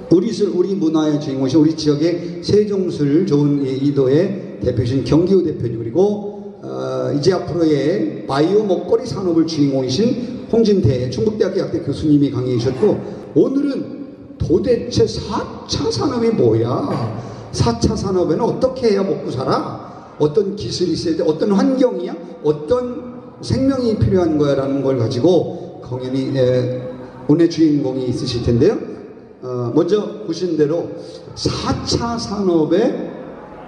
우리 문화의 주인공이신 우리 지역의 세종술 좋은 이도의 대표이신 경기호 대표님, 그리고 이제 앞으로의 바이오 먹거리 산업을 주인공이신 홍진태 충북대학교 약대 교수님이 강의해 주셨고, 오늘은 도대체 4차 산업이 뭐야? 4차 산업에는 어떻게 해야 먹고 살아? 어떤 기술이 있어야 돼? 어떤 환경이야? 어떤 생명이 필요한 거야? 라는 걸 가지고 공연이 오늘 주인공이 있으실 텐데요. 먼저 보신 대로 4차 산업의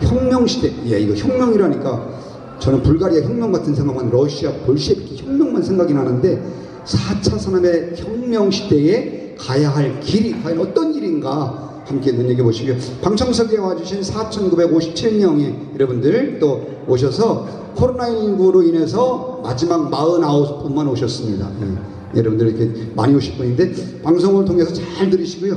혁명시대. 예, 이거 혁명이라니까 저는 불가리아 혁명 같은 생각만, 러시아 볼셰비키 혁명만 생각이 나는데 4차 산업의 혁명시대에 가야 할 길이 과연 어떤 길인가 함께 눈여겨보시고요. 방청석에 와주신 4,957명의 여러분들 또 오셔서 코로나19로 인해서 마지막 49분만 오셨습니다. 여러분들 이렇게 많이 오실 분인데 방송을 통해서 잘 들으시고요.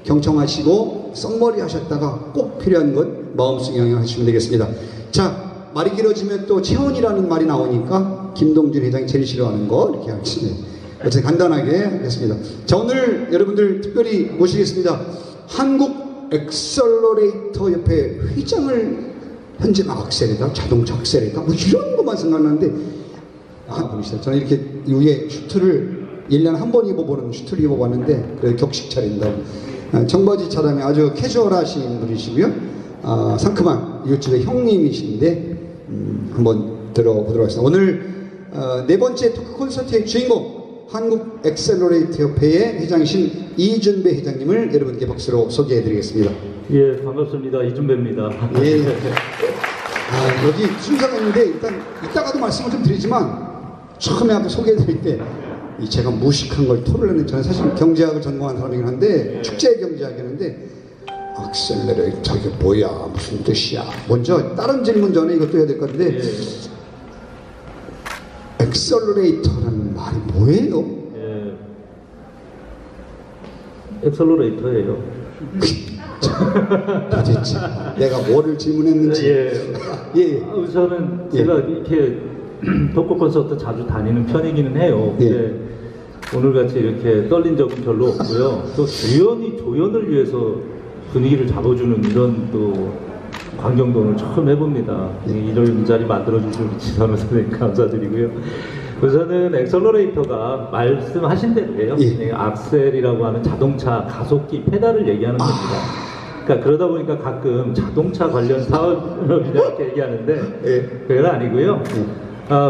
경청하시고 썩머리 하셨다가 꼭 필요한 것 마음속 영향하시면 되겠습니다. 자, 말이 길어지면 또 체온이라는 말이 나오니까 김동준 회장이 제일 싫어하는 거 이렇게 하시네요. 어쨌든 간단하게 하겠습니다. 자, 오늘 여러분들 특별히 모시겠습니다. 한국 엑셀러레이터 협회 회장을 현재 막 악셀에다 자동차 악셀에다 뭐 이런 것만 생각나는데, 보시죠. 저는 이렇게 위에 슈트를 1년에 한 번 입어보는 슈트를 입어봤는데 그래도 격식 차린다고. 청바지 차림이 아주 캐주얼하신 분이시고요. 상큼한 이웃집의 형님이신데 한번 들어보도록 하겠습니다. 오늘 네 번째 토크 콘서트의 주인공 한국 엑셀러레이터 협회의 회장이신 이준배 회장님을 여러분께 박수로 소개해드리겠습니다. 예, 반갑습니다. 이준배입니다. 예. 여기 순서가 있는데 일단 이따가도 말씀을 좀 드리지만 처음에 한번 소개해드릴 때 제가 무식한 걸 토를 했는데, 저는 사실 경제학을 전공한 사람이긴 한데 축제 경제학이었는데 엑셀러레이터 이게 뭐야 무슨 뜻이야. 먼저 다른 질문 전에 이것도 해야 될 것 같은데 엑셀러레이터라는 말이 뭐예요? 예, 엑셀러레이터예요. 도대체 내가 뭐를 질문했는지. 예. 우선은 제가 이렇게 토크 콘서트 자주 다니는 편이기는 해요. 근데 오늘같이 이렇게 떨린 적은 별로 없고요. 또 우연히 조연을 위해서 분위기를 잡아주는 이런 또 광경도 오늘 처음 해봅니다. 이런 자리 만들어주신 우리 지선우 선생님 감사드리고요. 우선은 엑셀러레이터가 말씀하신 대로예요. 악셀이라고 하는 자동차 가속기 페달을 얘기하는 겁니다. 그러니까 그러다 보니까 가끔 자동차 관련 사업이냐 이렇게 얘기하는데 그건 아니고요.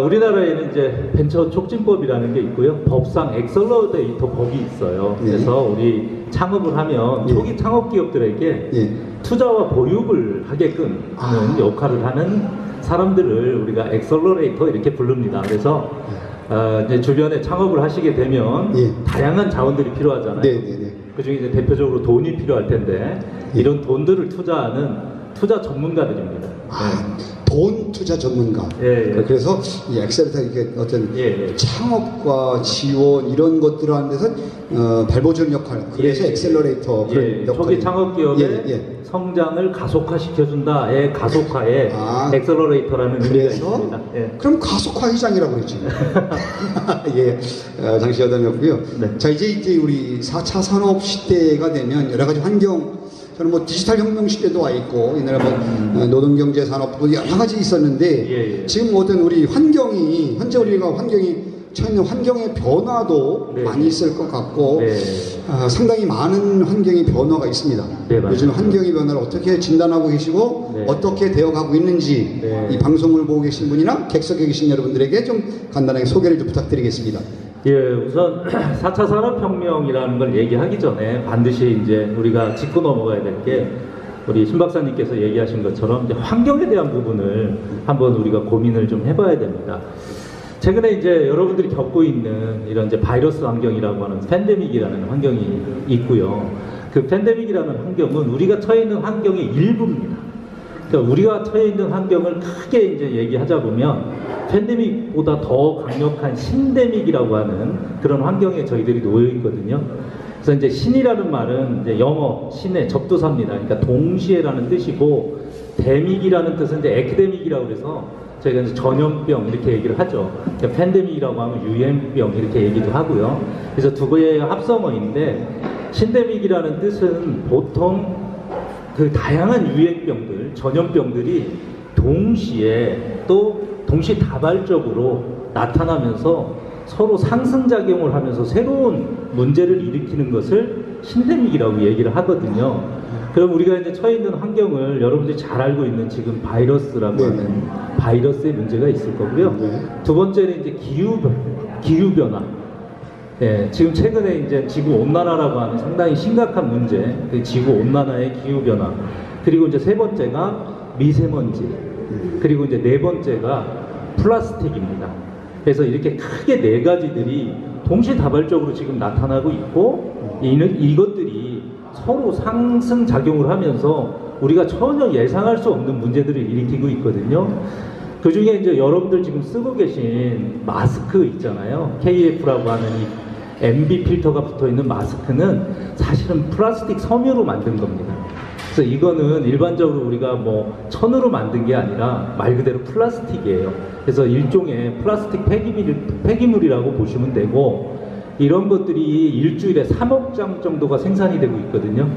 우리나라에는 이제 벤처 촉진법이라는 게 있고요. 법상 엑셀러레이터 법이 있어요. 그래서 우리 창업을 하면 초기 창업 기업들에게 투자와 보육을 하게끔 하는 역할을 하는 사람들을 우리가 엑셀러레이터 이렇게 부릅니다. 그래서 이제 주변에 창업을 하시게 되면 다양한 자원들이 필요하잖아요. 그중에 이제 대표적으로 돈이 필요할 텐데 이런 돈들을 투자하는 투자 전문가들입니다. 돈 투자 전문가. 그래서 이 엑셀러레이터 이게 어떤 창업과 지원 이런 것들을 하는 데서 발버둥 역할. 그래서 엑셀러레이터 그런 역할. 초기 창업 기업의 성장을 가속화시켜준다의 가속화에 엑셀러레이터라는 의미가 있습니다. 그럼 가속화 회장이라고 그러죠. 장시 여담이었고요. 자, 이제 우리 4차 산업 시대가 되면 여러 가지 환경, 저는 뭐 디지털 혁명 시대도 와 있고 옛날에 뭐 노동경제 산업도 여러 가지 있었는데 지금 어떤 우리 환경이 현재 우리가 환경이 처해 있는 환경의 변화도 많이 있을 것 같고 상당히 많은 환경의 변화가 있습니다. 요즘 환경의 변화를 어떻게 진단하고 계시고 어떻게 되어가고 있는지 이 방송을 보고 계신 분이나 객석에 계신 여러분들에게 좀 간단하게 소개를 좀 부탁드리겠습니다. 우선 4차 산업혁명이라는 걸 얘기하기 전에 반드시 이제 우리가 짚고 넘어가야 될 게 우리 신 박사님께서 얘기하신 것처럼 이제 환경에 대한 부분을 한번 우리가 고민을 좀 해봐야 됩니다. 최근에 이제 여러분들이 겪고 있는 이런 이제 바이러스 환경이라고 하는 팬데믹이라는 환경이 있고요. 그 팬데믹이라는 환경은 우리가 처해 있는 환경의 일부입니다. 그러니까 우리가 처해 있는 환경을 크게 이제 얘기하자 보면 팬데믹보다 더 강력한 신데믹이라고 하는 그런 환경에 저희들이 놓여 있거든요. 그래서 이제 신이라는 말은 이제 영어 신의 접두사입니다. 그러니까 동시에라는 뜻이고, 데믹이라는 뜻은 이제 에피데믹이라고 해서 저희가 이제 전염병 이렇게 얘기를 하죠. 그러니까 팬데믹이라고 하면 유행병 이렇게 얘기도 하고요. 그래서 두 개의 합성어인데 신데믹이라는 뜻은 보통 그 다양한 유행병들, 전염병들이 동시에 또 동시다발적으로 나타나면서 서로 상승작용을 하면서 새로운 문제를 일으키는 것을 신데믹이라고 얘기를 하거든요. 그럼 우리가 이제 처해 있는 환경을 여러분들이 잘 알고 있는 지금 바이러스라고 네. 하는 바이러스의 문제가 있을 거고요. 네. 두 번째는 이제 기후변화. 예, 지금 최근에 이제 지구 온난화라고 하는 상당히 심각한 문제, 그 지구 온난화의 기후 변화. 그리고 이제 세 번째가 미세먼지. 그리고 이제 네 번째가 플라스틱입니다. 그래서 이렇게 크게 네 가지들이 동시다발적으로 지금 나타나고 있고, 이것들이 서로 상승 작용을 하면서 우리가 전혀 예상할 수 없는 문제들을 일으키고 있거든요. 그 중에 이제 여러분들 지금 쓰고 계신 마스크 있잖아요. KF라고 하는 이 MB 필터가 붙어 있는 마스크는 사실은 플라스틱 섬유로 만든 겁니다. 그래서 이거는 일반적으로 우리가 뭐 천으로 만든 게 아니라 말 그대로 플라스틱이에요. 그래서 일종의 플라스틱 폐기물이라고 보시면 되고, 이런 것들이 일주일에 3억 장 정도가 생산이 되고 있거든요.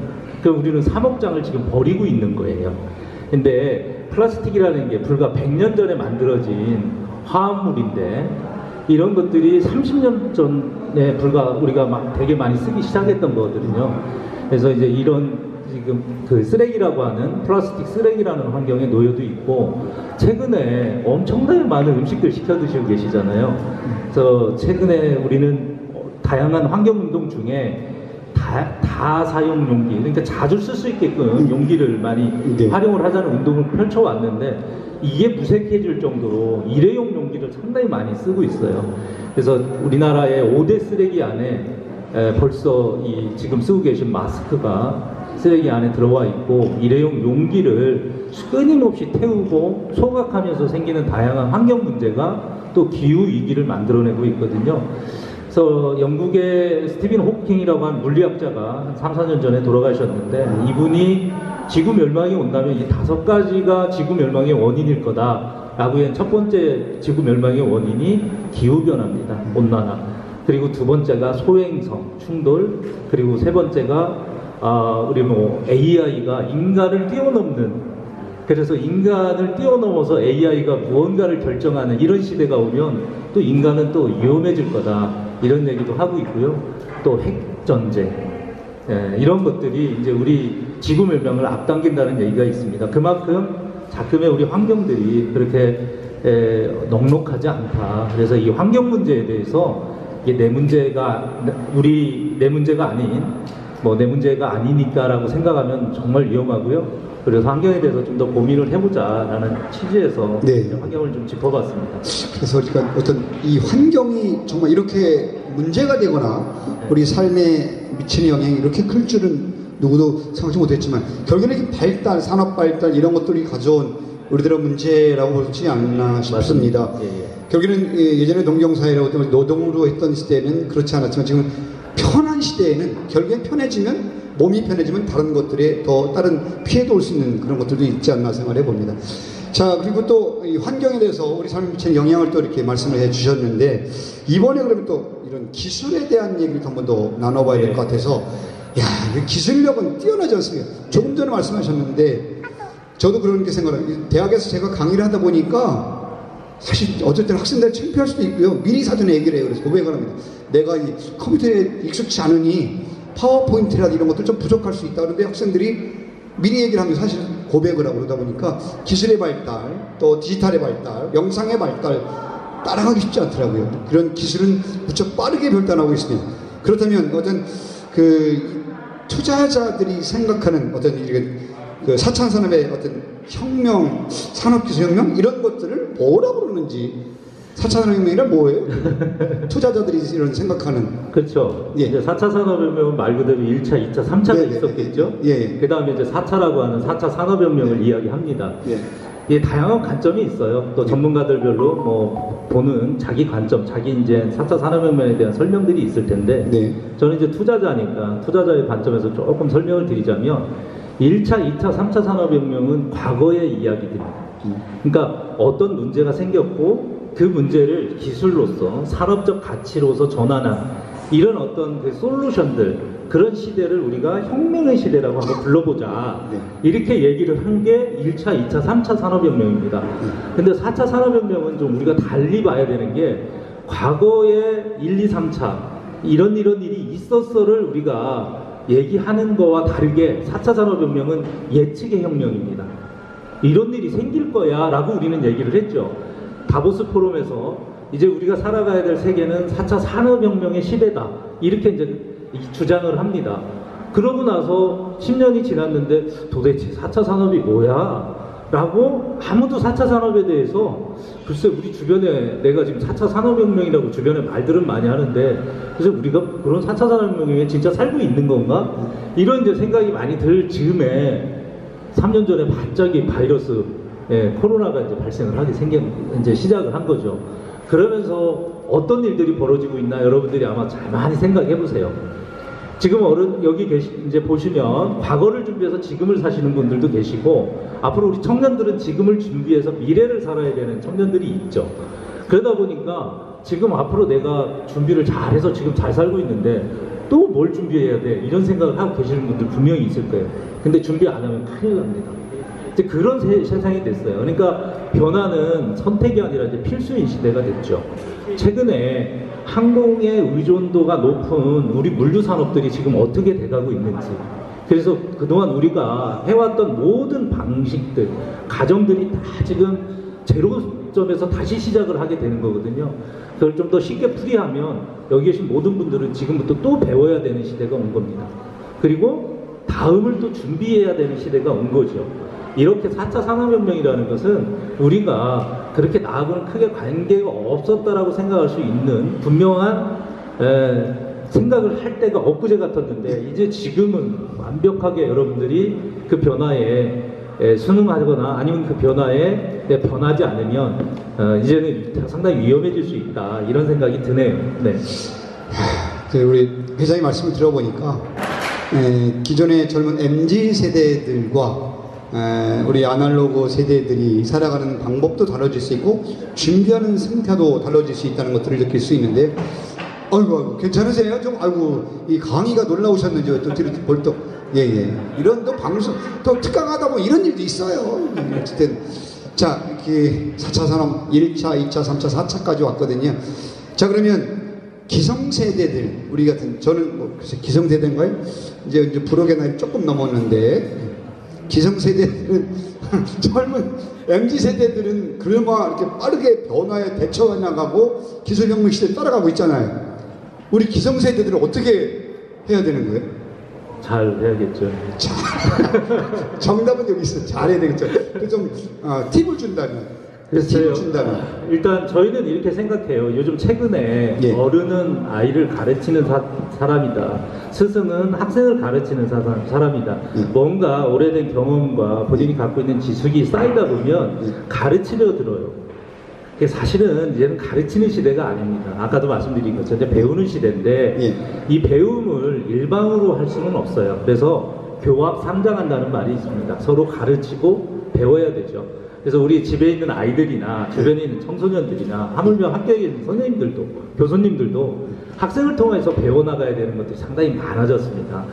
그럼 우리는 3억 장을 지금 버리고 있는 거예요. 근데 플라스틱이라는 게 불과 100년 전에 만들어진 화합물인데, 이런 것들이 30년 전에 불과 우리가 막 되게 많이 쓰기 시작했던 거거든요. 그래서 이제 이런 지금 그 쓰레기라고 하는 플라스틱 쓰레기라는 환경에 놓여도 있고, 최근에 엄청나게 많은 음식들 시켜 드시고 계시잖아요. 그래서 최근에 우리는 다양한 환경운동 중에 다사용 용기, 그러니까 자주 쓸 수 있게끔 용기를 많이 네. 활용을 하자는 운동을 펼쳐왔는데, 이게 무색해질 정도로 일회용 용기를 상당히 많이 쓰고 있어요. 그래서 우리나라의 5대 쓰레기 안에 벌써 이 지금 쓰고 계신 마스크가 쓰레기 안에 들어와 있고, 일회용 용기를 끊임없이 태우고 소각하면서 생기는 다양한 환경 문제가 또 기후 위기를 만들어내고 있거든요. 그래서 영국의 스티븐 호킹이라고 하는 물리학자가 한 3, 4년 전에 돌아가셨는데, 이분이 지구 멸망이 온다면 이 5가지가 지구 멸망의 원인일 거다라고 한 첫 번째 지구 멸망의 원인이 기후변화입니다. 온난화. 그리고 두 번째가 소행성, 충돌. 그리고 세 번째가 우리 뭐 AI가 인간을 뛰어넘는, 그래서 인간을 뛰어넘어서 AI가 무언가를 결정하는 이런 시대가 오면 또 인간은 또 위험해질 거다, 이런 얘기도 하고 있고요. 또 핵전쟁, 이런 것들이 이제 우리 지구 멸망을 앞당긴다는 얘기가 있습니다. 그만큼 작금의 우리 환경들이 그렇게 넉넉하지 않다. 그래서 이 환경 문제에 대해서 이게 내 문제가 내 문제가 아닌, 뭐 내 문제가 아니니까라고 생각하면 정말 위험하고요. 그래서 환경에 대해서 좀 더 고민을 해보자라는 취지에서 네. 환경을 좀 짚어봤습니다. 그래서 그러니까 어떤 이 환경이 정말 이렇게 문제가 되거나 우리 삶에 미치는 영향이 이렇게 클 줄은 누구도 생각지 못했지만, 결국에는 이렇게 발달, 산업 발달 이런 것들이 가져온 우리들의 문제라고 볼지 않나 싶습니다. 예, 예. 결국에는 예전에 농경사회라고 때문에 노동으로 했던 시대는 그렇지 않았지만, 지금 편한 시대에는 결국엔 편해지면, 몸이 편해지면 다른 것들에 더 다른 피해도 올 수 있는 그런 것들도 있지 않나 생각을 해봅니다. 자, 그리고 또 이 환경에 대해서 우리 삶에 미치는 영향을 또 이렇게 말씀을 해 주셨는데, 이번에 그러면 또 이런 기술에 대한 얘기를 한 번 더 나눠봐야 될 것 같아서, 야, 기술력은 뛰어나지 않습니까? 조금 전에 말씀하셨는데, 저도 그런 게 생각나요. 대학에서 제가 강의를 하다 보니까 사실 어쩔 때는 학생들 창피할 수도 있고요. 미리 사전에 얘기를 해요. 그래서 고백을 합니다. 내가 이 컴퓨터에 익숙치 않으니 파워포인트라든지 이런 것들 좀 부족할 수 있다. 그런데 학생들이 미리 얘기를 하면 사실 고백을 하고 그러다 보니까 기술의 발달, 또 디지털의 발달, 영상의 발달 따라가기 쉽지 않더라고요. 그런 기술은 무척 빠르게 발달하고 있습니다. 그렇다면 어떤 그 투자자들이 생각하는 어떤 이런 그 4차 산업의 어떤 혁명, 산업기술혁명 이런 것들을 뭐라고 그러는지, 4차 산업혁명이란 뭐예요? 투자자들이 이런 생각하는. 그렇죠. 예. 이제 4차 산업혁명은 말 그대로 1차, 2차, 3차가 있었겠죠. 예. 그 다음에 이제 4차라고 하는 4차 산업혁명을 이야기합니다. 예. 이게 다양한 관점이 있어요. 또 전문가들별로 뭐 보는 자기 관점, 자기 이제 4차 산업혁명에 대한 설명들이 있을 텐데, 네. 저는 이제 투자자니까 투자자의 관점에서 조금 설명을 드리자면, 1차, 2차, 3차 산업혁명은 과거의 이야기들입니다. 그러니까 어떤 문제가 생겼고 그 문제를 기술로서 산업적 가치로서 전환한 이런 어떤 그 솔루션들, 그런 시대를 우리가 혁명의 시대라고 한번 불러보자. 네. 이렇게 얘기를 한 게 1차, 2차, 3차 산업혁명입니다. 근데 4차 산업혁명은 좀 우리가 달리 봐야 되는 게 과거에 1, 2, 3차 이런 일이 있었어를 우리가 얘기하는 거와 다르게 4차 산업혁명은 예측의 혁명입니다. 이런 일이 생길 거야 라고 우리는 얘기를 했죠. 다보스 포럼에서 이제 우리가 살아가야 될 세계는 4차 산업혁명의 시대다 이렇게 이제 주장을 합니다. 그러고 나서 10년이 지났는데 도대체 4차 산업이 뭐야? 라고 아무도 4차 산업에 대해서 글쎄 우리 주변에 내가 지금 4차 산업혁명이라고 주변에 말들은 많이 하는데 그래서 우리가 그런 4차 산업혁명에 진짜 살고 있는 건가? 이런 이제 생각이 많이 들 즈음에 3년 전에 갑자기 바이러스 코로나가 이제 발생을 하게 이제 시작을 한 거죠. 그러면서 어떤 일들이 벌어지고 있나 여러분들이 아마 잘 많이 생각해 보세요. 지금 여기 이제 보시면 과거를 준비해서 지금을 사시는 분들도 계시고 앞으로 우리 청년들은 지금을 준비해서 미래를 살아야 되는 청년들이 있죠. 그러다 보니까 지금 앞으로 내가 준비를 잘해서 지금 잘 살고 있는데 또 뭘 준비해야 돼 이런 생각을 하고 계시는 분들 분명히 있을 거예요. 근데 준비 안 하면 큰일 납니다. 이제 그런 세상이 됐어요. 그러니까 변화는 선택이 아니라 이제 필수인 시대가 됐죠. 최근에 항공의 의존도가 높은 우리 물류 산업들이 지금 어떻게 돼가고 있는지, 그래서 그동안 우리가 해왔던 모든 방식들, 가정들이 다 지금 제로점에서 다시 시작을 하게 되는 거거든요. 그걸 좀 더 쉽게 풀이하면 여기 계신 모든 분들은 지금부터 또 배워야 되는 시대가 온 겁니다. 그리고 다음을 또 준비해야 되는 시대가 온 거죠. 이렇게 4차 산업혁명이라는 것은 우리가 그렇게 나하고는 크게 관계가 없었다라고 생각할 수 있는 분명한 생각을 할 때가 엊그제 같았는데 이제 지금은 완벽하게 여러분들이 그 변화에 순응하거나 아니면 그 변화에 변하지 않으면 이제는 상당히 위험해질 수 있다 이런 생각이 드네요. 네. 우리 회장님 말씀을 들어보니까 기존의 젊은 MZ 세대들과 우리 아날로그 세대들이 살아가는 방법도 달라질 수 있고 준비하는 상태도 달라질 수 있다는 것들을 느낄 수 있는데 아이고 괜찮으세요? 좀 아이고 이 강의가 놀라우셨는지 또 뒤로 벌떡 예예 이런 또 방송 또 특강하다 보면 이런 일도 있어요. 어쨌든 자 이렇게 4차 산업 1차, 2차, 3차, 4차까지 왔거든요. 자 그러면 기성세대들 우리 같은 저는 뭐 기성세대인가요? 이제 부록의 나이 조금 넘었는데 기성세대들은 젊은 MZ세대들은 그나마 이렇게 빠르게 변화에 대처해 나가고 기술혁명 시대에 따라가고 있잖아요. 우리 기성세대들은 어떻게 해야 되는 거예요? 잘 해야겠죠. 정답은 여기 있어. 잘해야 되겠죠. 좀 팁을 준다면. 글쎄요. 일단 저희는 이렇게 생각해요. 요즘 최근에 예. 어른은 아이를 가르치는 사람이다. 스승은 학생을 가르치는 사람이다. 뭔가 오래된 경험과 본인이 갖고 있는 지식이 쌓이다 보면 가르치려 들어요. 사실은 이제는 가르치는 시대가 아닙니다. 아까도 말씀드린 것처럼 이제 배우는 시대인데 예. 이 배움을 일방으로 할 수는 없어요. 그래서 교합 상장한다는 말이 있습니다. 서로 가르치고 배워야 되죠. 그래서 우리 집에 있는 아이들이나 주변에 있는 청소년들이나 하물며 학교에 있는 선생님들도 교수님들도 학생을 통해서 배워나가야 되는 것들이 상당히 많아졌습니다.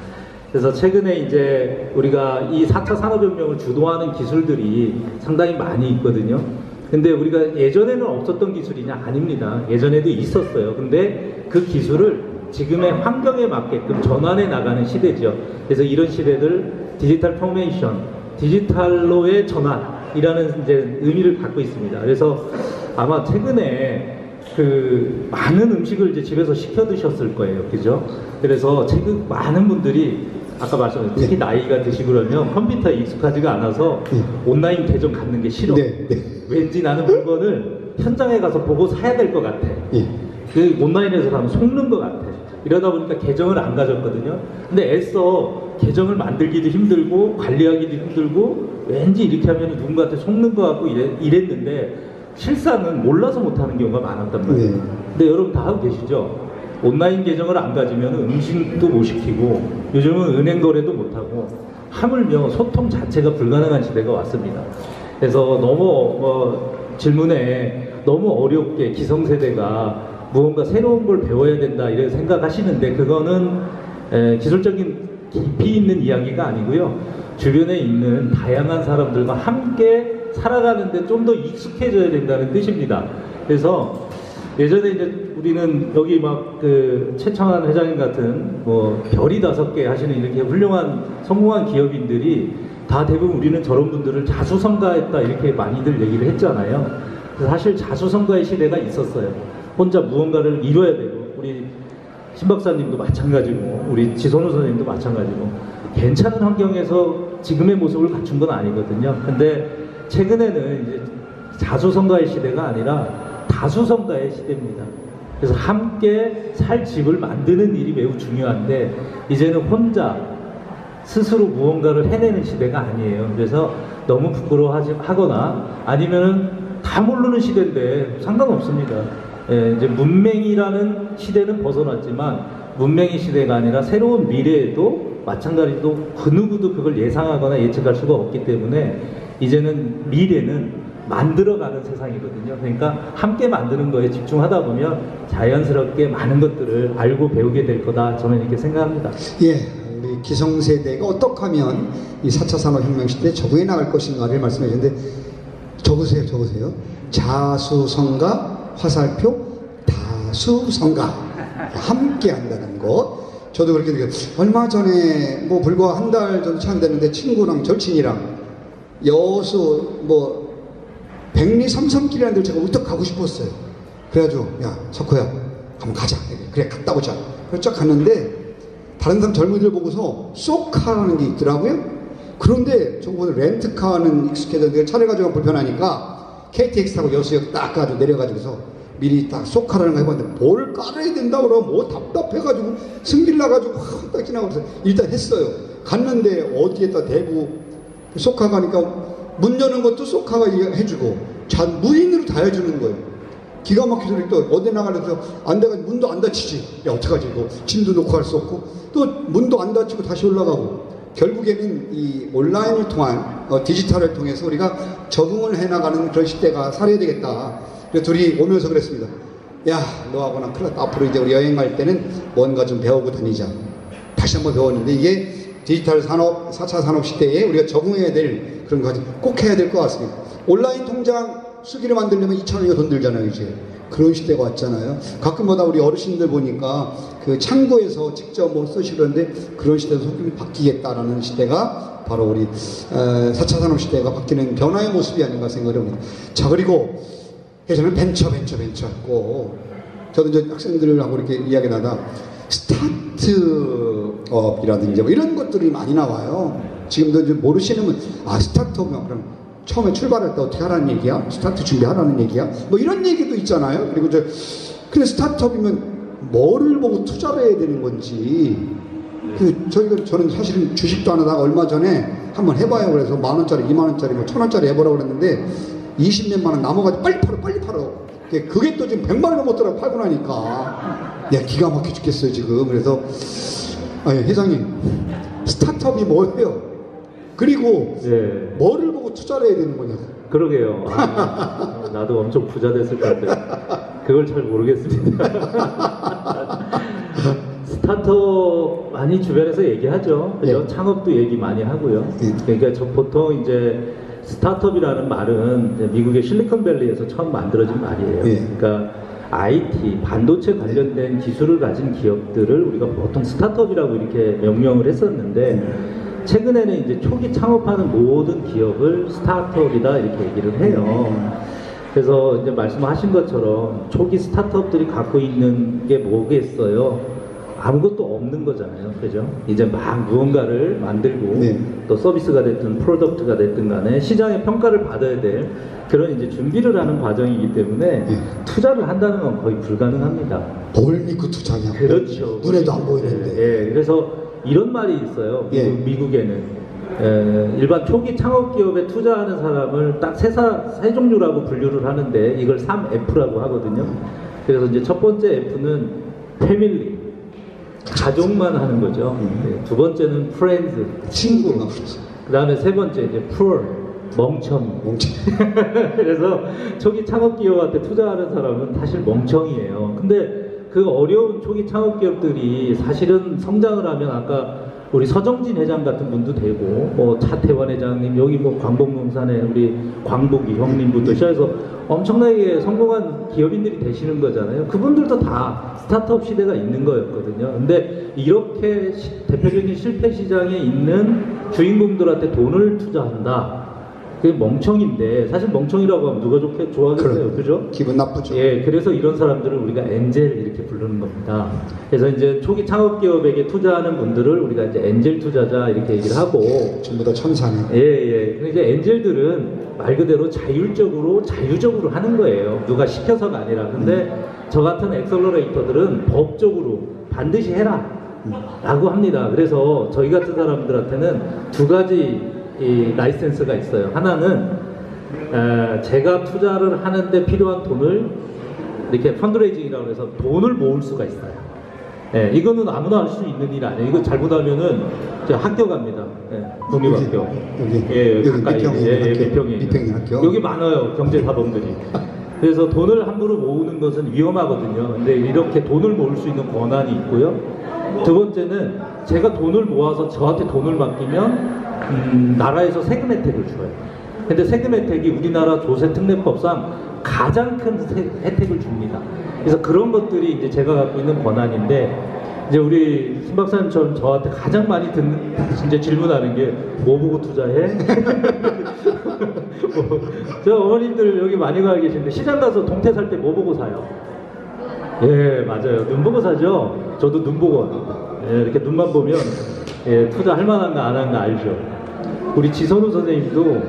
그래서 최근에 이제 우리가 이 4차 산업혁명을 주도하는 기술들이 상당히 많이 있거든요. 근데 우리가 예전에는 없었던 기술이냐? 아닙니다. 예전에도 있었어요. 근데 그 기술을 지금의 환경에 맞게끔 전환해 나가는 시대죠. 그래서 이런 시대들 디지털 포메이션, 디지털로의 전환이라는 이제 의미를 갖고 있습니다. 그래서 아마 최근에 그 많은 음식을 이제 집에서 시켜 드셨을 거예요. 그죠? 그래서 최근 많은 분들이 아까 말씀드린 특히 나이가 드시고 그러면 컴퓨터에 익숙하지가 않아서 온라인 계정 갖는 게 싫어. 왠지 나는 물건을 현장에 가서 보고 사야 될 것 같아. 그 온라인에서 사면 속는 것 같아. 이러다 보니까 계정을 안 가졌거든요. 근데 애써 계정을 만들기도 힘들고 관리하기도 힘들고 왠지 이렇게 하면 누군가한테 속는 것 같고 이랬는데 실상은 몰라서 못하는 경우가 많았단 말이에요. 근데 여러분 다 하고 계시죠? 온라인 계정을 안 가지면 음식도 못 시키고 요즘은 은행 거래도 못하고 하물며 소통 자체가 불가능한 시대가 왔습니다. 그래서 너무 질문에 너무 어렵게 기성세대가 무언가 새로운 걸 배워야 된다 이렇게 생각하시는데 그거는 기술적인 깊이 있는 이야기가 아니고요. 주변에 있는 다양한 사람들과 함께 살아가는데 좀 더 익숙해져야 된다는 뜻입니다. 그래서 예전에 이제 우리는 여기 막 그 최청한 회장님 같은 뭐 별이 5개 하시는 이렇게 훌륭한 성공한 기업인들이 다 대부분 우리는 저런 분들을 자수성가했다 이렇게 많이들 얘기를 했잖아요. 사실 자수성가의 시대가 있었어요. 혼자 무언가를 이뤄야 되고, 우리 신 박사님도 마찬가지고 우리 지선우 선생님도 마찬가지고 괜찮은 환경에서 지금의 모습을 갖춘 건 아니거든요. 근데 최근에는 이제 자수성가의 시대가 아니라 다수성가의 시대입니다. 그래서 함께 살 집을 만드는 일이 매우 중요한데 이제는 혼자 스스로 무언가를 해내는 시대가 아니에요. 그래서 너무 부끄러워하거나 아니면은 다 모르는 시대인데 상관없습니다. 예, 이제 문맹이라는 시대는 벗어났지만 문맹의 시대가 아니라 새로운 미래에도 마찬가지로 그 누구도 그걸 예상하거나 예측할 수가 없기 때문에 이제는 미래는 만들어가는 세상이거든요. 그러니까 함께 만드는 거에 집중하다 보면 자연스럽게 많은 것들을 알고 배우게 될 거다, 저는 이렇게 생각합니다. 예, 우리 기성세대가 어떻게 하면 이 4차 산업혁명 시대에 적응해 나갈 것인가를 말씀해 주셨는데 적으세요. 자수성가, 화살표, 다수성가. 함께 한다는 것. 저도 그렇게 느꼈어요. 얼마 전에 뭐 불과 한 달 정도 채 안 됐는데 친구랑 절친이랑 여수 뭐 백리 삼성길이라는 데를 제가 우뚝 가고 싶었어요. 그래가지고 야 석호야 한번 가자. 그래 갔다 오자. 그래서 쫙 갔는데 다른 사람 젊은이들 보고서 쏘카라는 게 있더라고요. 그런데 저번에 렌트카는 익숙해졌는데 차를 가지고 불편하니까 KTX 타고 여수역 딱 가지고 내려가지고서 미리 딱 쏘카라는 거 해봤는데 뭘 깔아야 된다 그러면 뭐 답답해가지고 승질 나가지고 딱 지나고 그래서 일단 했어요. 갔는데 어디에다 대고 쏘카 가니까 문 여는 것도 쏘카가 해주고 무인으로 다 해주는 거예요. 기가 막히더니 또 어디 나가려서 안 돼가지고 문도 안 닫히지. 야 어떡하지 이거 짐도 놓고 할 수 없고 또 문도 안 닫히고 다시 올라가고 결국에는 이 온라인을 통한 디지털을 통해서 우리가 적응을 해나가는 그런 시대가 살아야 되겠다. 그래서 둘이 오면서 그랬습니다. 야 너하고 나 큰일 났다. 앞으로 이제 우리 여행 갈 때는 뭔가 좀 배우고 다니자. 다시 한번 배웠는데 이게 디지털 산업, 4차 산업 시대에 우리가 적응해야 될 그런 거 꼭 해야 될 것 같습니다. 온라인 통장 수기를 만들려면 2,000원이가 돈 들잖아요, 이제. 그런 시대가 왔잖아요. 가끔마다 우리 어르신들 보니까 그 창구에서 직접 뭐 쓰시는데 그런 시대에서 소금이 바뀌겠다라는 시대가 바로 우리 4차 산업 시대가 바뀌는 변화의 모습이 아닌가 생각을 합니다. 자, 그리고 예전에는 벤처 했고 저도 이제 학생들하고 이렇게 이야기 나다 스타트업이라든지 뭐 이런 것들이 많이 나와요. 지금도 이제 모르시는 분, 스타트업이면 그럼 처음에 출발할 때 어떻게 하라는 얘기야? 스타트 준비하라는 얘기야? 뭐 이런 얘기도 있잖아요. 그리고 근데 스타트업이면 뭐를 보고 투자를 해야 되는 건지. 저는 사실은 주식도 안 하다가 얼마 전에 한번 해봐요. 그래서 10,000원짜리, 20,000원짜리, 뭐 1,000원짜리 해보라고 그랬는데 20몇만 원 남아가지고 빨리 팔어. 그게 또 지금 100만 원 넘었더라고, 팔고 나니까. 야, 기가 막혀 죽겠어요, 지금. 그래서, 회장님, 스타트업이 뭐예요? 그리고, 예. 뭐를 보고 투자를 해야 되는 거냐고. 그러게요. 나도 엄청 부자 됐을 텐데. 그걸 잘 모르겠습니다. 스타트업 많이 주변에서 얘기하죠. 네. 창업도 얘기 많이 하고요. 그러니까 보통 이제 스타트업이라는 말은 이제 미국의 실리콘밸리에서 처음 만들어진 말이에요. 그러니까 IT, 반도체 관련된 기술을 가진 기업들을 우리가 보통 스타트업이라고 이렇게 명명을 했었는데 최근에는 이제 초기 창업하는 모든 기업을 스타트업이다 이렇게 얘기를 해요. 그래서 이제 말씀하신 것처럼 초기 스타트업들이 갖고 있는 게 뭐겠어요? 아무것도 없는 거잖아요. 그죠? 이제 막 무언가를 만들고 또 서비스가 됐든 프로덕트가 됐든 간에 시장의 평가를 받아야 될 그런 이제 준비를 하는 과정이기 때문에 투자를 한다는 건 거의 불가능합니다. 뭘 믿고 투자냐고. 그렇죠. 눈에도 안 보이는데. 그래서 이런 말이 있어요. 미국에는 일반 초기 창업 기업에 투자하는 사람을 딱 세 종류라고 분류를 하는데 이걸 3F라고 하거든요. 그래서 이제 첫 번째 F는 패밀리. 가족만 하는 거죠. 두 번째는 friends, 친구. 그 다음에 세 번째 이제 poor, 멍청이. 그래서 초기 창업 기업한테 투자하는 사람은 사실 멍청이에요. 근데 그 어려운 초기 창업 기업들이 사실은 성장을 하면 아까 우리 서정진 회장 같은 분도 되고 뭐 차태원 회장님 여기 뭐 광복농산에 우리 광복이 형님부터 시작해서 엄청나게 성공한 기업인들이 되시는 거잖아요. 그분들도 다 스타트업 시대가 있는 거였거든요. 근데 이렇게 대표적인 실패 시장에 있는 주인공들한테 돈을 투자한다. 그게 멍청인데 사실 멍청이라고 하면 누가 좋아하겠어요, 그죠? 기분 나쁘죠. 예, 그래서 이런 사람들을 우리가 엔젤 이렇게 부르는 겁니다. 그래서 이제 초기 창업 기업에게 투자하는 분들을 우리가 이제 엔젤 투자자 이렇게 얘기를 하고 전부 다 천사네. 예. 근데 이제 엔젤들은 말 그대로 자유적으로 하는 거예요. 누가 시켜서가 아니라. 근데 저 같은 엑셀러레이터들은 법적으로 반드시 해라 라고 합니다. 그래서 저희 같은 사람들한테는 두 가지 이 라이센스가 있어요. 하나는 제가 투자를 하는데 필요한 돈을 이렇게 펀드레이징이라고 해서 돈을 모을 수가 있어요. 예, 이거는 아무나 할 수 있는 일 아니에요. 이거 잘못하면은 학교 갑니다. 예, 국립학교. 여기 가까이. 미평이 미평이 학교. 여기 많아요, 경제사범들이. 그래서 돈을 함부로 모으는 것은 위험하거든요. 근데 이렇게 돈을 모을 수 있는 권한이 있고요. 두 번째는 제가 돈을 모아서 저한테 돈을 맡기면 나라에서 세금 혜택을 줘요. 근데 세금 혜택이 우리나라 조세특례법상 가장 큰 혜택을 줍니다. 그래서 그런 것들이 이제 제가 갖고 있는 권한인데, 이제 우리 신 박사님처럼 저한테 가장 많이 듣는 진짜 질문하는 게 뭐 보고 투자해? 저 어머님들 여기 많이 가 계시는데 시장 가서 동태 살 때 뭐 보고 사요? 예, 맞아요. 눈 보고 사죠. 저도 눈 보고 합니다. 예, 이렇게 눈만 보면 투자할 만한가 안 한가 알죠. 우리 지선우 선생님도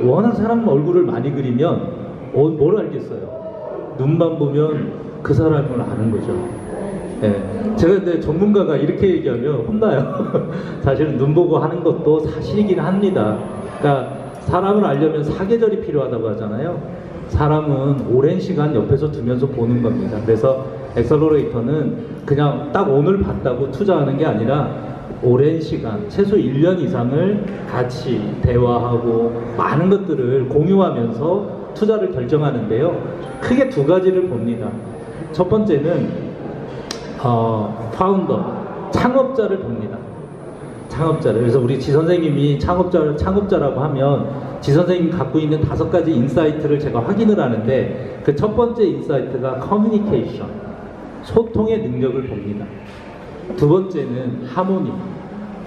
워낙 사람 얼굴을 많이 그리면 뭘 알겠어요. 눈만 보면 그 사람을 아는 거죠. 예. 제가 근데 전문가가 이렇게 얘기하면 혼나요. 사실은 눈 보고 하는 것도 사실이긴 합니다. 그러니까 사람을 알려면 사계절이 필요하다고 하잖아요. 사람은 오랜 시간 옆에서 두면서 보는 겁니다. 그래서 엑셀러레이터는 그냥 딱 오늘 봤다고 투자하는 게 아니라 오랜 시간, 최소 1년 이상을 같이 대화하고 많은 것들을 공유하면서 투자를 결정하는데요. 크게 두 가지를 봅니다. 첫 번째는 파운더, 창업자를 봅니다. 창업자를. 그래서 우리 지 선생님이 창업자라고 하면 지 선생님이 갖고 있는 5가지 인사이트를 제가 확인을 하는데, 그 첫 번째 인사이트가 커뮤니케이션, 소통의 능력을 봅니다. 두 번째는 하모니,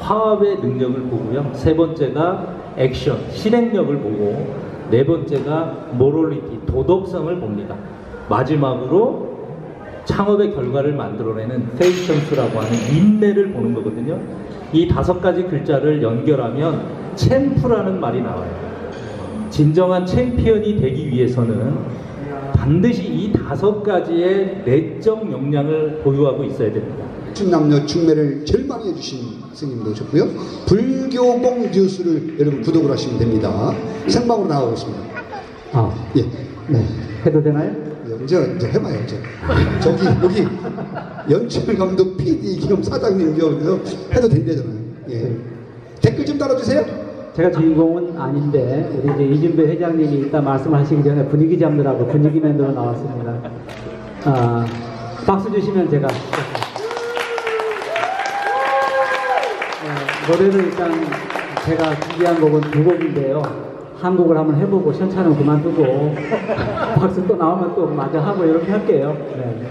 화합의 능력을 보고요. 세 번째가 액션, 실행력을 보고, 네 번째가 모럴리티, 도덕성을 봅니다. 마지막으로 창업의 결과를 만들어내는 페이션스라고 하는 인내를 보는 거거든요. 이 5가지 글자를 연결하면 챔프라는 말이 나와요. 진정한 챔피언이 되기 위해서는 반드시 이 5가지의 내적 역량을 보유하고 있어야 됩니다. 충남녀 충매를 제일 많이 해주신 스님도 오셨고요. 불교공 뉴스를 여러분 구독을 하시면 됩니다. 생방으로 나가고 있습니다. 예. 네. 해도 되나요? 이제 해봐요. 저기 여기 연출 감독, PD 기업 사장님 여기서 해도 된다잖아요. 예. 댓글 좀 달아주세요. 제가 주인공은 아닌데 우리 이제 이준배 회장님이 이따 말씀하시기 전에 분위기 잡느라고 분위기맨으로 나왔습니다. 박수 주시면 제가 노래를 일단 제가 준비한 곡은 2곡인데요. 한 곡을 한번 해보고 현차는 그만두고 박수 또 나오면 또 마저 하고 이렇게 할게요. 네.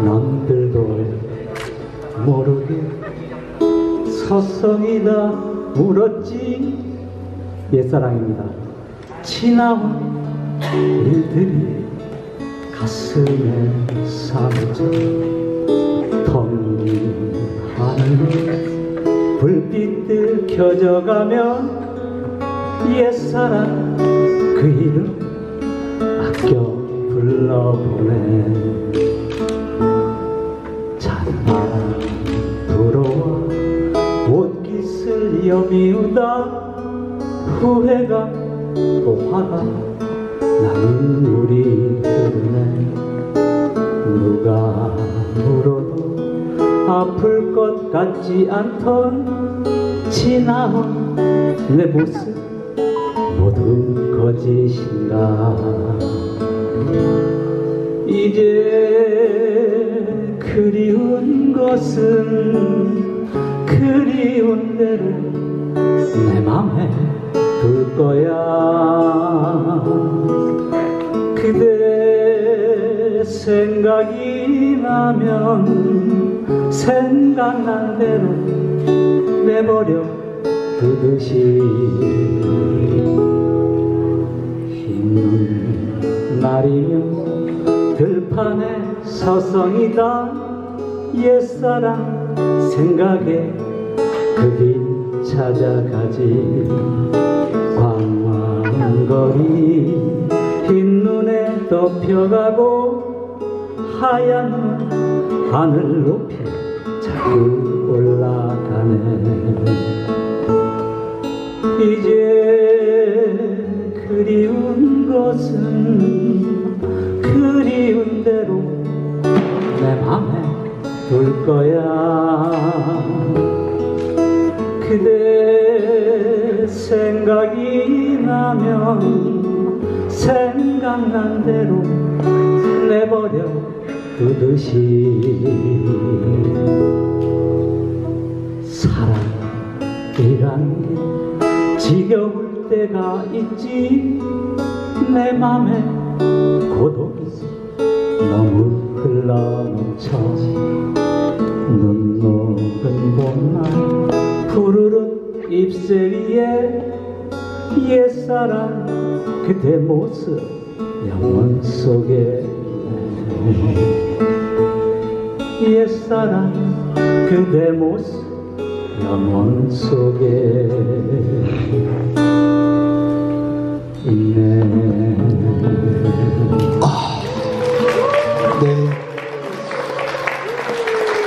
남들도 모르게 서성이다 울었지. 옛사랑입니다. 지나온 일들이 가슴에 사무쳐 텅빈 하늘에 불빛들 켜져가면 옛사랑 그 이름 아껴 불러보네. 찬바람 불어와 옷깃을 여미우다 후회가 또 화가 나는 우리 흐르네. 누가 물어도 아플 것 같지 않던 지나온 내 모습 모두 거짓인가. 이제 그리운 것은 그리운 대로 내 맘에 둘 거야. 그대 생각이 나면 생각난 대로 내버려 두듯이 흰눈 날이면 들판에 서성이다 옛사랑 생각에 그 길 찾아가지. 광만거리 흰눈에 덮여가고 하얀 눈 하늘 높이 자꾸 올라가네. 이제 그리운 것은 그리운 대로 내 맘에 둘 거야. 그대 생각이 나면 생각난 대로 내버려 두듯이 사랑이란 게 지겨울 때가 있지. 내 맘에 고독이 너무 흘러넘쳐. 눈 녹은 봄날 푸르른 잎새 위에 옛사랑 그대 모습 영원 속에. 옛사랑 그대 모습 영원 속에 있네. 네.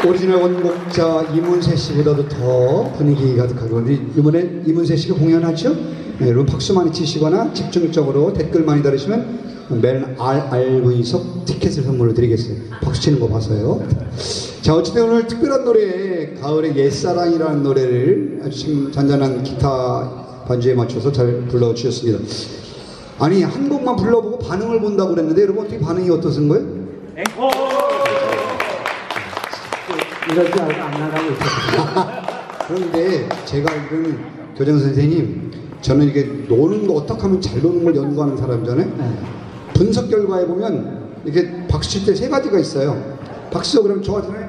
오리지널 원곡자 이문세 씨보다도 더 분위기 가득하고, 이번에 이문세 씨가 공연하죠? 네, 여러분 박수 많이 치시거나 집중적으로 댓글 많이 달으시면 맨 RRV석 티켓을 선물로 드리겠어요. 박수 치는 거 봐서요. 자, 어쨌든 오늘 특별한 노래, 가을의 옛사랑이라는 노래를 아주 잔잔한 기타 반주에 맞춰서 잘 불러주셨습니다. 아니, 한 곡만 불러보고 반응을 본다고 그랬는데 여러분 어떻게 반응이 어떠신거예요? 앵콜! 이럴 줄 알고 안 나가고 있었어요. 그런데 제가 알기로는 교장 선생님, 저는 이게 노는 거 어떻게 하면 잘 노는 걸 연구하는 사람이잖아요. 네. 분석 결과에 보면 이게 박수 칠 때 세 가지가 있어요. 박수 그러면 좋아지나요?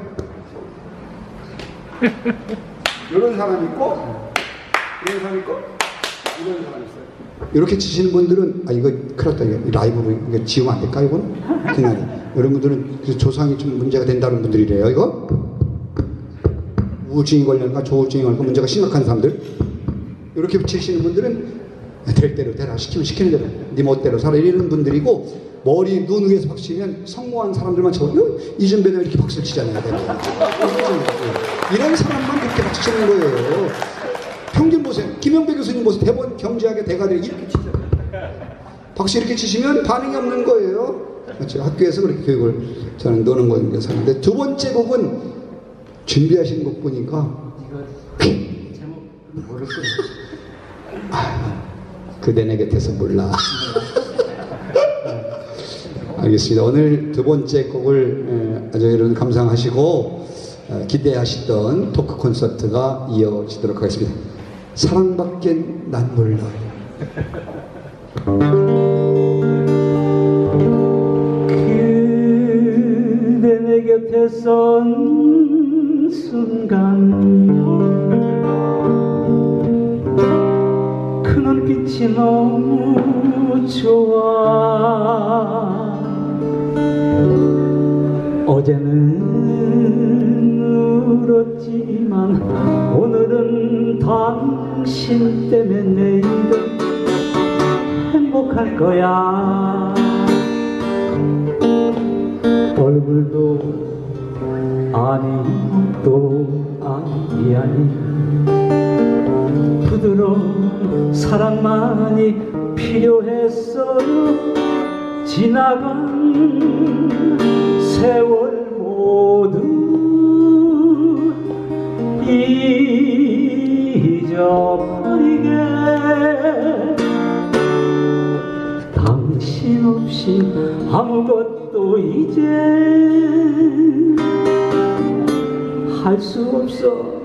이런 사람이 있고, 이런 사람이 있고, 이런 사람이 있어요. 이렇게 치시는 분들은 아 이거 큰일 났다, 이거 라이브로 이거 지우면 안 될까 이거는? 그냥 여러분들은 조상이 좀 문제가 된다는 분들이래요. 이거 우울증이 걸려가 조울증이 걸려가 문제가 심각한 사람들, 이렇게 치시는 분들은 될 대로 되라, 시키면 시키는 대로 네 멋대로 살아 이러는 분들이고, 머리 눈 위에서 박수 치면 성공한 사람들만 쳐요. 이준배는 이렇게 박수를 치잖아요. 이런 사람만 그렇게 박수 치는 거예요. 평균 보세요. 김영배 교수님 보세요. 대본 경제학의 대가들이 이렇게 치잖아요. 박수 이렇게 치시면 반응이 없는 거예요. 그렇죠? 학교에서 그렇게 교육을 저는 노는 거니까 사는데, 두 번째 곡은 준비하신 곡 보니까 제목 모를 거예요. 그대 내 곁에서 몰라. 알겠습니다. 오늘 두 번째 곡을 아주 여러분 감상하시고 기대하시던 토크 콘서트가 이어지도록 하겠습니다. 사랑밖엔 난 몰라. 그대 내 곁에 선 순간 그 눈빛이 너무 좋아. 어제는 울었지만 오늘은 당신 때문에 내일은 행복할 거야. 얼굴도 아니 또 아니 아니 부드러운 사랑만이 필요했어요. 지나간 세월 모두 잊어버리게 정신없이 아무것도 이제 할 수 없어.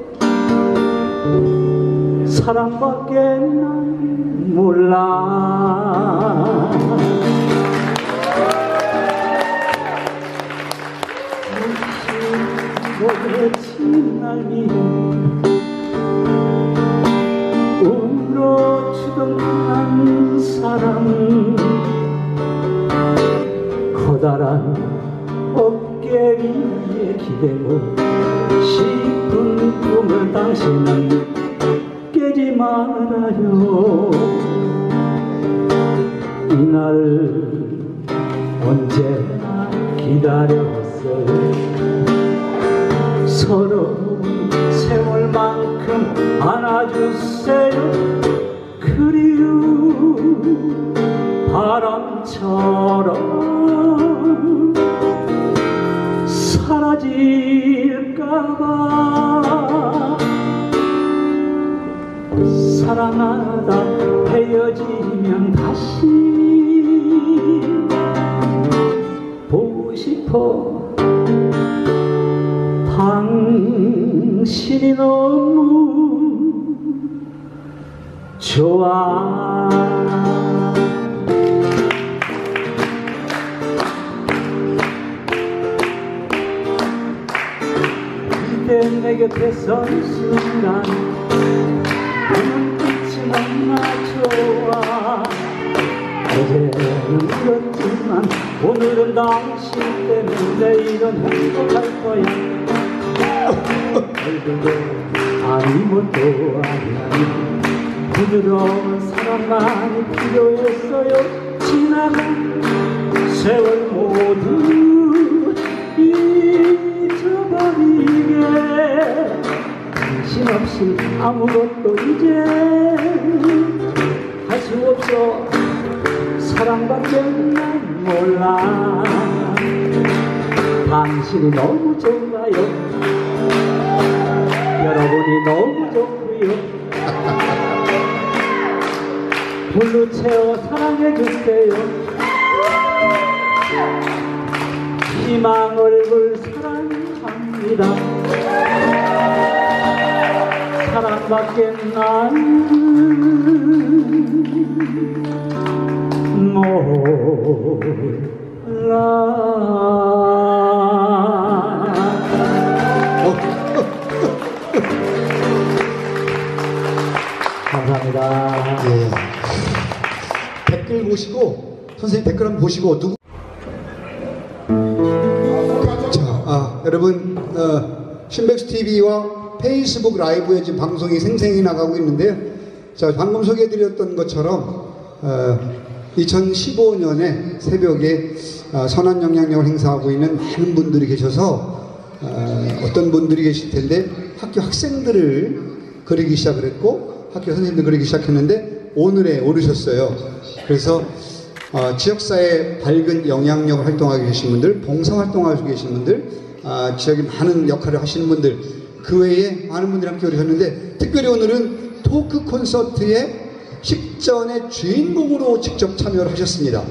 사랑밖에 난 몰라. 모르친 날이 울어주던 한 사람, 커다란 어깨 위에 기대고 싶은 꿈을 당신은 깨지 말아요. 이날 언제나 기다렸어요. 서러운 세월만큼 안아주세요. 그리운 바람처럼 사라질까봐. 사랑하다 헤어지면 다시 보고 싶어. 당신이 너무 좋아. 그대 내 곁에 선 순간 눈빛이 너무나 좋아. 어제는 울었지만 오늘은 당신 때문에 내일은 행복할 거야. 얼굴도 아니것도 아니야. 부드러운 사랑만이 필요했어요. 지나간 세월 모두 잊어버리게. 당신 없이 아무것도 이제 할 수 없어. 사랑밖에 난 몰라. 당신이 너무 좋아요. 여러분이 너무 좋고요. 불로 채워 사랑해주세요. 희망 얼굴 사랑합니다. 사랑밖에 난 몰라. 감사합니다. 예. 댓글 보시고, 선생님 댓글 한번 보시고, 누구? 자, 여러분, 신백스 TV와 페이스북 라이브에 지금 방송이 생생히 나가고 있는데요. 자, 방금 소개해드렸던 것처럼, 2015년에 새벽에 선한 영향력을 행사하고 있는 많은 분들이 계셔서, 어떤 분들이 계실 텐데, 학교 학생들을 그리기 시작을 했고, 학교 선생님들 그리기 시작했는데 오늘에 오르셨어요. 그래서 지역사회에 밝은 영향력을 활동하고 계신 분들, 봉사활동하고 계신 분들, 지역에 많은 역할을 하시는 분들, 그 외에 많은 분들이 함께 오르셨는데, 특별히 오늘은 토크 콘서트의 식전의 주인공으로 직접 참여를 하셨습니다.